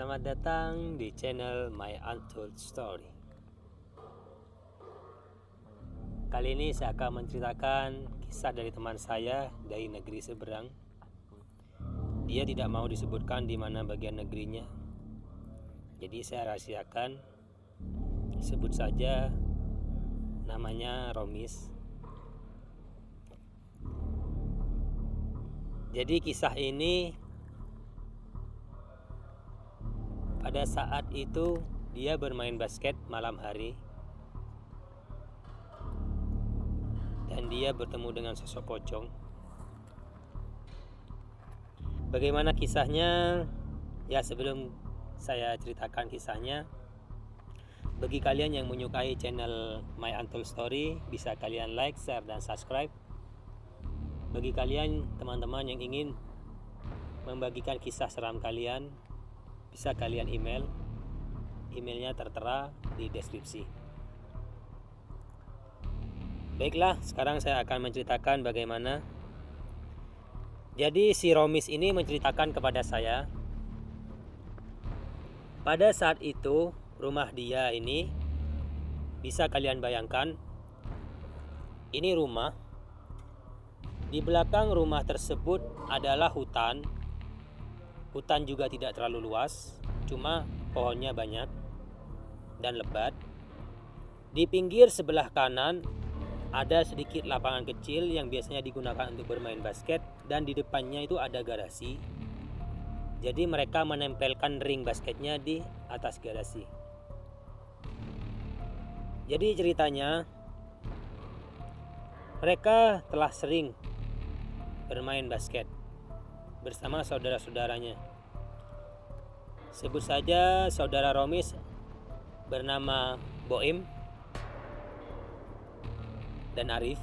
Selamat datang di channel My Untold Story. Kali ini saya akan menceritakan kisah dari teman saya dari negeri seberang. Dia tidak mau disebutkan di mana bagian negerinya, jadi saya rahasiakan. Sebut saja namanya Romis. Jadi kisah ini, pada saat itu dia bermain basket malam hari dan dia bertemu dengan sosok pocong. Bagaimana kisahnya? Ya, sebelum saya ceritakan kisahnya, bagi kalian yang menyukai channel My Untold Story, bisa kalian like, share, dan subscribe. Bagi kalian teman-teman yang ingin membagikan kisah seram kalian, bisa kalian email. Emailnya tertera di deskripsi. Baiklah, sekarang saya akan menceritakan bagaimana. Jadi si Romis ini menceritakan kepada saya, pada saat itu rumah dia ini, bisa kalian bayangkan, ini rumah. Di belakang rumah tersebut adalah hutan. Hutan juga tidak terlalu luas, cuma pohonnya banyak dan lebat. Di pinggir sebelah kanan ada sedikit lapangan kecil yang biasanya digunakan untuk bermain basket, dan di depannya itu ada garasi. Jadi mereka menempelkan ring basketnya di atas garasi. Jadi ceritanya, mereka telah sering bermain basket bersama saudara-saudaranya. Sebut saja saudara Romis bernama Boim dan Arif.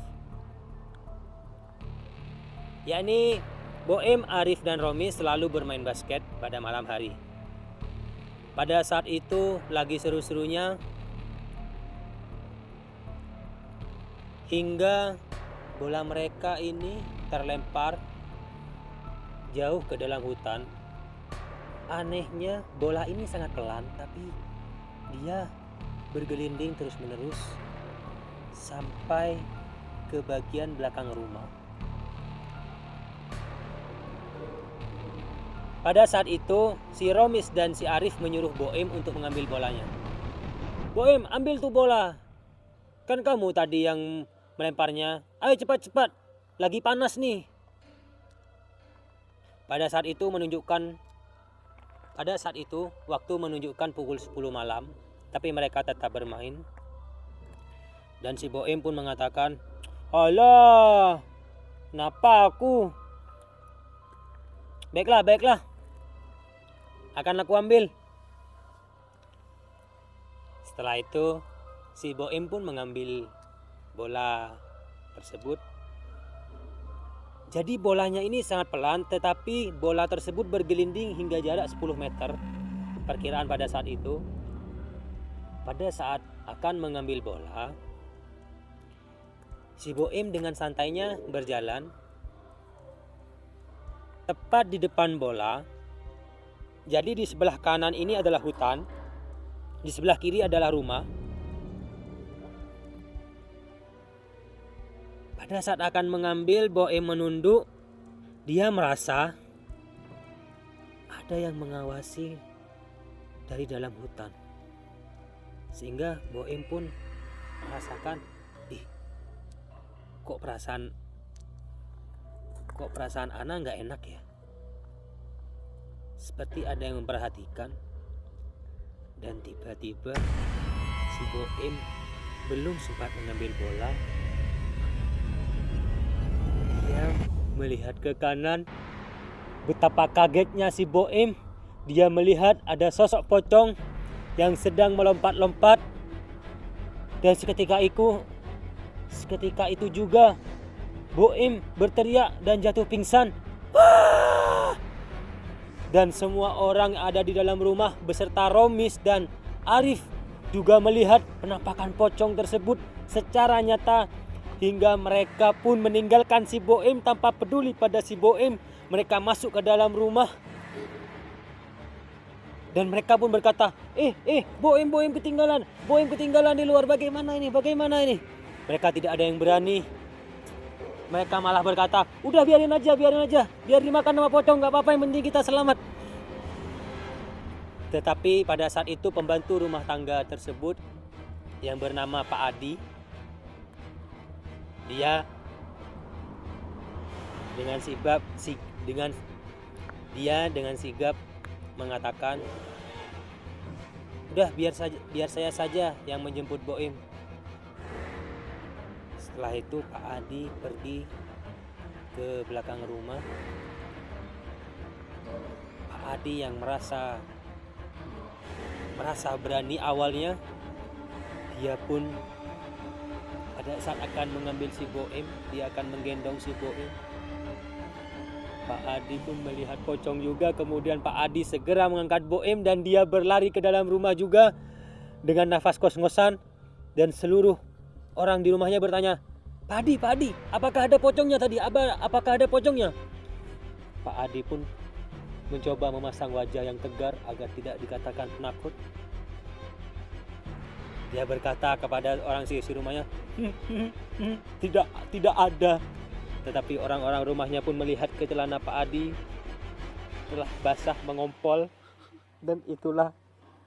Yakni Boim, Arif, dan Romis selalu bermain basket pada malam hari. Pada saat itu lagi seru-serunya, hingga bola mereka ini terlempar jauh ke dalam hutan. Anehnya bola ini sangat pelan, tapi dia bergelinding terus-menerus sampai ke bagian belakang rumah. Pada saat itu si Romis dan si Arif menyuruh Boim untuk mengambil bolanya. Boim, ambil tuh bola, kan kamu tadi yang melemparnya. Ayo cepat-cepat, lagi panas nih. Pada saat itu waktu menunjukkan pukul 10 malam, tapi mereka tetap bermain. Dan si Boim pun mengatakan, "Alah, kenapa aku? Baiklah, akan aku ambil." Setelah itu si Boim pun mengambil bola tersebut. Jadi bolanya ini sangat pelan, tetapi bola tersebut bergelinding hingga jarak 10 meter. Perkiraan pada saat itu, pada saat akan mengambil bola, si Boim dengan santainya berjalan tepat di depan bola. Jadi di sebelah kanan ini adalah hutan, di sebelah kiri adalah rumah. Pada saat akan mengambil, Boim menunduk. Dia merasa ada yang mengawasi dari dalam hutan. Sehingga Boim pun merasakan, kok perasaan Ana nggak enak ya? Seperti ada yang memperhatikan. Dan tiba-tiba si Boim belum sempat mengambil bola, dia melihat ke kanan. Betapa kagetnya si Boim. Dia melihat ada sosok pocong yang sedang melompat-lompat. Dan seketika itu juga Boim berteriak dan jatuh pingsan. Dan semua orang yang ada di dalam rumah beserta Romis dan Arif juga melihat penampakan pocong tersebut secara nyata. Hingga mereka pun meninggalkan si Boim tanpa peduli pada si Boim. Mereka masuk ke dalam rumah. Dan mereka pun berkata, Boim ketinggalan di luar, bagaimana ini? Mereka tidak ada yang berani. Mereka malah berkata, udah biarin aja, biar dimakan sama pocong, gak apa-apa, yang penting kita selamat. Tetapi pada saat itu pembantu rumah tangga tersebut yang bernama Pak Adi, dia dengan sigap mengatakan, udah biar saya saja yang menjemput Boim. Setelah itu Pak Adi pergi ke belakang rumah. Pak Adi yang merasa berani awalnya, dia pun pada saat akan mengambil si Boim, dia akan menggendong si Boim. Pak Adi pun melihat pocong juga. Kemudian Pak Adi segera mengangkat Boim dan dia berlari ke dalam rumah juga dengan nafas kos-ngosan. Dan seluruh orang di rumahnya bertanya, Pak Adi, apakah ada pocongnya tadi? Apakah ada pocongnya? Pak Adi pun mencoba memasang wajah yang tegar agar tidak dikatakan penakut. Dia berkata kepada orang seisi rumahnya, tidak ada. Tetapi orang-orang rumahnya pun melihat ke celana Pak Adi telah basah mengompol. Dan itulah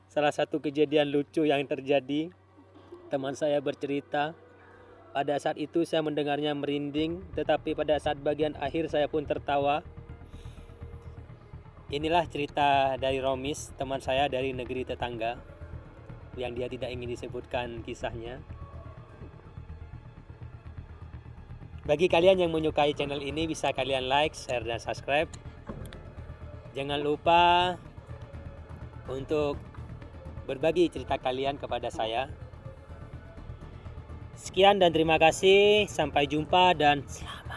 salah satu kejadian lucu yang terjadi. Teman saya bercerita, pada saat itu saya mendengarnya merinding, tetapi pada saat bagian akhir saya pun tertawa. Inilah cerita dari Romis, teman saya dari negeri tetangga, yang dia tidak ingin disebutkan kisahnya. Bagi kalian yang menyukai channel ini, bisa kalian like, share, dan subscribe. Jangan lupa untuk berbagi cerita kalian kepada saya. Sekian dan terima kasih. Sampai jumpa dan selamat.